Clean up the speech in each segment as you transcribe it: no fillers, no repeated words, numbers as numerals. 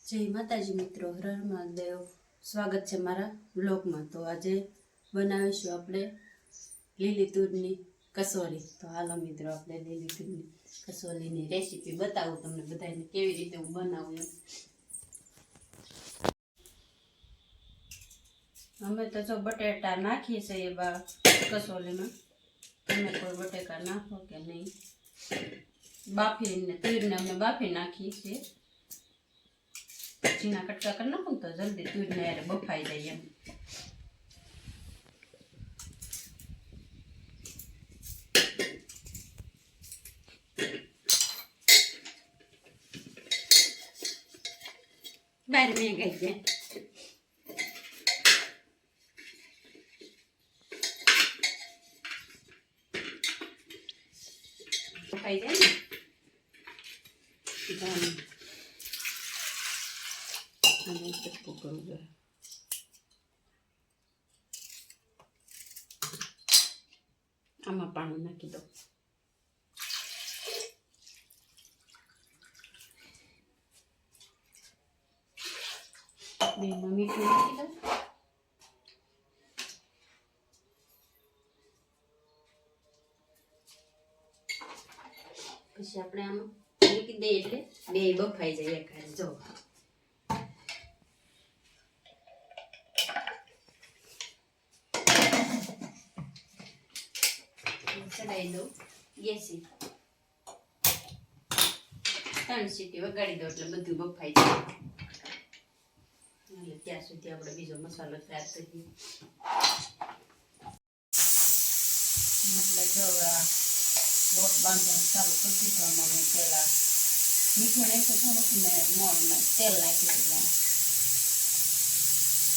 જય માતાજી મિત્રો, હર હર મહાદેવ। સ્વાગત છે મારા બ્લોગમાં। તો આજે બનાવીશું આપણે લીલી તુરની કસોરી। તો હાલો મિત્રો, આપણે લીલી તુરની કસોરીની રેસીપી બતાવું તમને બધાને કેવી રીતે હું બનાવું એમ। અમે તો જો બટેટા નાખીએ છીએ કસોરીમાં। તમે કોઈ બટેકા નાખો કે નહીં? બાફીને તુરને અમે બાફી નાખીએ છીએ। ચીના કટકા કરી નાખું તો જલ્દી તુરને યાર બફાઈ જાય એમ। બાર મેં ગઈ જાય બફાઈ જાય ને આમાં પાણી નાખી દો। બેમાં મીઠું નાખી દો। પછી આપણે આમાં મૂકી દઈએ એટલે બે બફાઈ જાય એકારે। જો ચડાવી દઉં ગેસી 3 સીટી વગાડી દો એટલે બધું બફાઈ જાય। એટલે ત્યાં સુધી આપણે બીજો મસાલો તૈયાર કરીએ। એટલે જો લોટ બાંધવાનું ચાલુ કરી દીધો। અમે પેલા મીઠું નાખ્યું થોડુંક ને મોણ તેલ નાખ્યું એટલે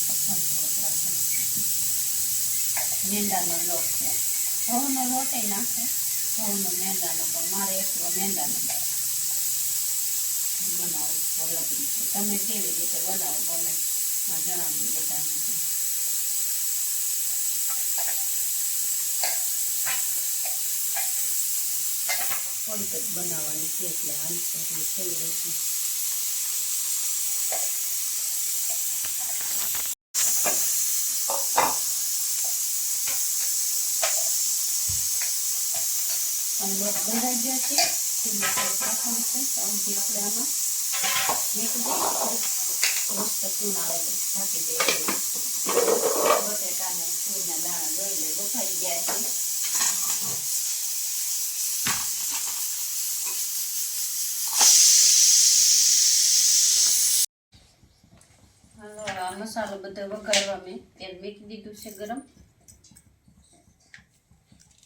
પસંદ થોડોક રાખવાનું। મેંદાનો લોટ છે, ઘઉંનો લોટ નાખે, ઘઉંનો મેંદાનો, પણ મારે એકલો મેંદાનો બનાવું અલગ રીતે। તમે કેવી રીતે બનાવો કોમેન્ટમાં જણાવજો બધાને। થોડીક જ બનાવવાની છે એટલે હાલશે એટલે થઈ રહેશે। લોટ બંધાઈ ગયો છે, રાખવાનું છે તો આપણે આમાં મૂકી દઈએ। મસ્ત ચૂન આવે ઢાંકી દઈએ। બટેટા ને તુરના દાણા જોઈ લે બફાઈ ગયા છે। હાલો, આ મસાલો બધો વઘારવા મેં તેલ મૂકી દીધું છે ગરમ।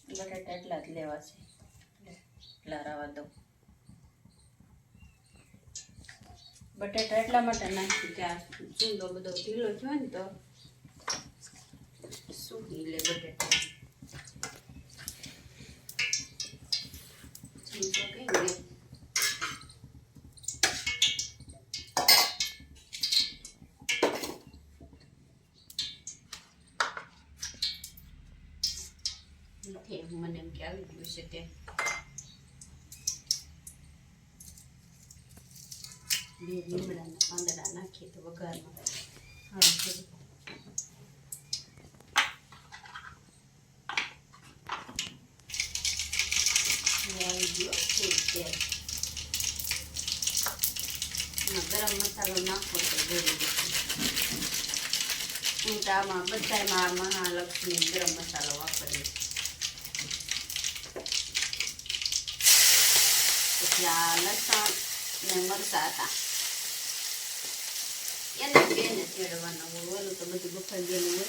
બટેટા એટલા જ લેવા છે એટલા રાવા દો। બટેટા એટલા માટે નાખી કે આ ચૂંદો બધો ઢીલો થયો ને તો સૂકી લે બટેટા। ચૂંદો કઈ ગયો નથી, મને એમ કે આવી ગયું છે તે। બે લીમડાના પાંદડા નાખીએ તો વઘારમાં આવી ગયો તેલ। ગરમ મસાલો નાખો તો જોઈ દેશે। હું તો આમાં બધામાં મહાલક્ષ્મી ગરમ મસાલો વાપરીએ। પછી આ લસણ ને મરચાં હતા એને બેને ચેડવાના હોય, ઓલું તો બધું બફાઈ ગયેલું હોય।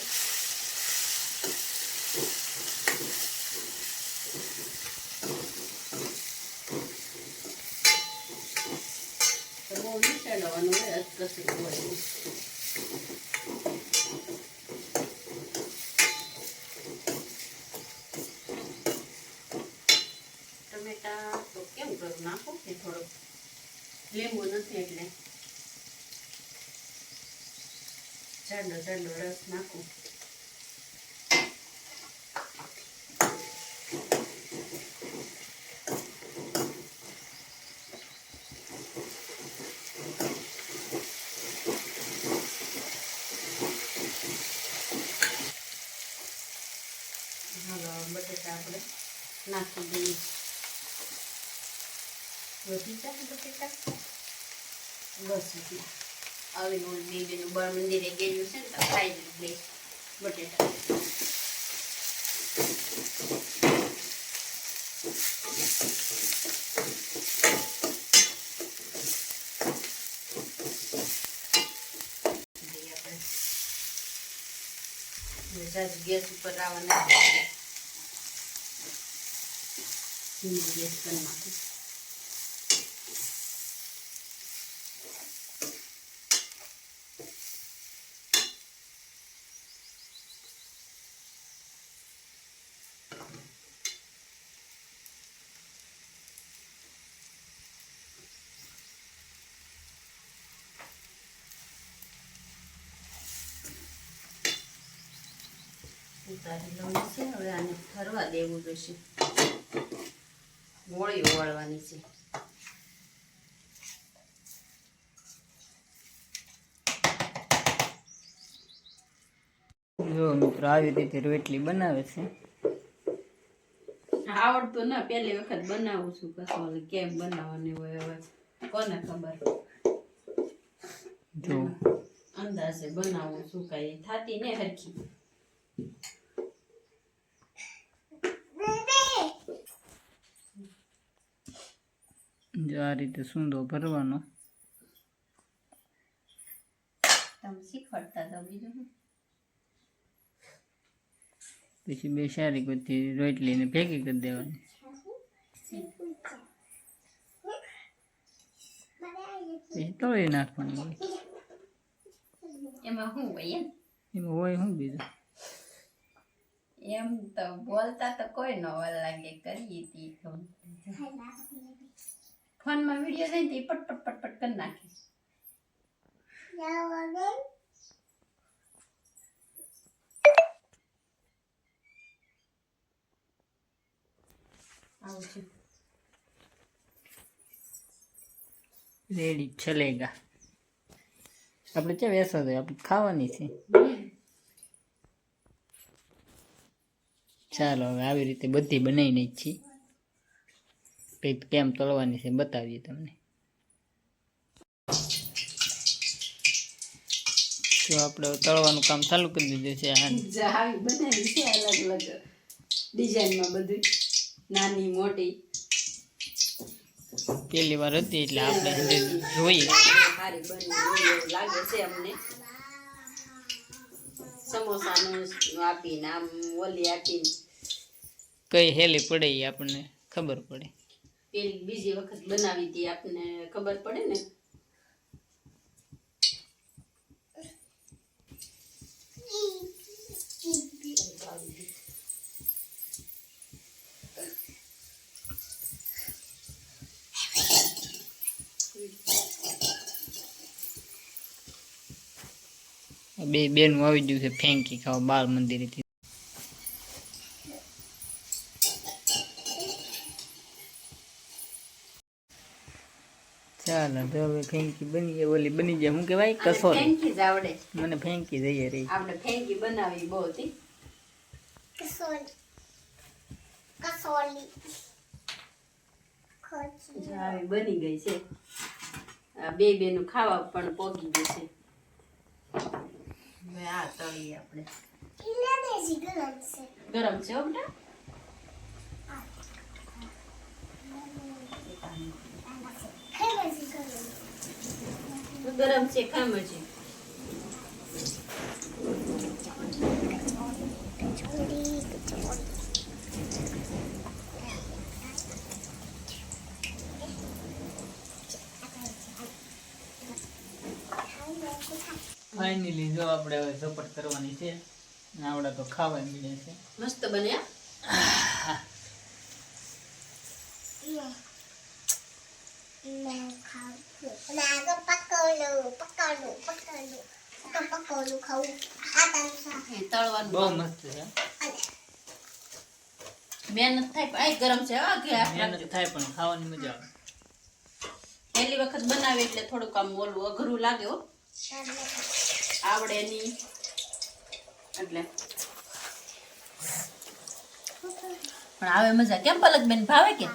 તો બહુ નહીં ચેડવાનું હોય, અધકસી હોય। ટમેટા તો કેમ કરું નાખો કે થોડોક લીંબુ નથી એટલે જાડો જાડો રસ નાખું। નાખી દઈએ. વધી જાય બટેટા બસ એટલા. હવે બેનું બળ મંદિરે ગયેલું છે ને તો ખાઈ લે બટેટા. ગેસ ઉપર આવવાના ગેસ કરી નાખું. ઉતારી લઉં છે. હવે આને ઠરવા દેવું જોઈશે. ગોળી ઓવાળવાની છે. જો મિત્રો આવી રીતે રોટલી બનાવે છે. આવડતું ના, પહેલી વખત બનાવું છું. કસોલ કેમ બનાવવાની હોય હવે કોને ખબર. જો અંદાજે બનાવું છું, કઈ થાતી ને હરખી. જો આ રીતે સૂંદો ભરવાનો. તમે શીખવાડતા હતા બીજું. પછી બે સારી બધી રોટલીને ભેગી કરી દેવાની. પછી તળી નાખવાની હોય. એમાં શું હોય એમાં હોય શું બીજું? એમ તો બોલતા તો કોઈ ન લાગે. કરીએ તી ફોનમાં વિડીયો જાય ને પટ પટ પટ પટ કરી નાખે. આવું છે. રેડી ચલેગા. આપણે ચા વેસા દે, આપણે ખાવાની છે. ચાલો હવે આવી રીતે બધી બનાવીને જ છીએ. કંઈક કેમ તળવાની છે બતાવીએ તમને. તો આપણે તળવાનું કામ ચાલુ કરી દીધું છે. આવી બનાવી છે અલગ અલગ ડિઝાઇનમાં બધું, નાની મોટી. પહેલી વાર હતી એટલે આપણે જોઈએ. સારી બની એવું લાગે છે અમને. સમોસાનું આપીને આમ ઓલી આપીને કઈ હેલી પડે એ આપણને ખબર પડે. પેલી બીજી વખત બનાવી હતી આપણને ખબર પડે ને. બે બેનું આવી ગયું છે ફેંકી ખાવા બાળ મંદિરેથી. ચાલો તો હવે ફેંકી બની જાય. ઓલી બની જાય શું કહેવાય? કસોરી. ફેંકી જ આવડે. મને ફેંકી જઈએ રે. આપણે ફેંકી બનાવી બહુ હતી. આવી બની ગઈ છે. આ બે બેનું ખાવા પણ પોગી ગયું છે. હવે આ તળીએ આપણે. ગરમ છે હો બેટા. ગરમ છે ખામજી. ફાઇનલી જો આપણે હવે ઝપટ કરવાની છે. આવડે તો ખાવા મળે છે. મસ્ત બન્યા. તળવાનું બહુ મસ્ત છે. મહેનત થાય પણ ગરમ છે. મહેનત થાય પણ ખાવાની મજા આવે. પહેલી વખત બનાવે એટલે થોડુંક આમ ઓલું અઘરું લાગે હો. આવડે નહીં એટલે પણ આવે મજા. કેમ પલકબેન ભાવે કે?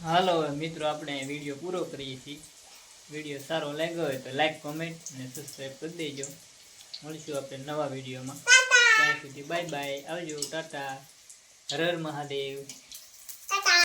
હાલો હવે મિત્રો આપણે વિડીયો પૂરો કરીએ છીએ. વિડીયો સારો લાગ્યો હોય તો લાઈક કોમેન્ટ અને સબસ્ક્રાઈબ કરી દેજો. મળીશું આપણે નવા વિડીયોમાં. ત્યાં સુધી બાય બાય, આવજો, ટાટા, હર હર મહાદેવ.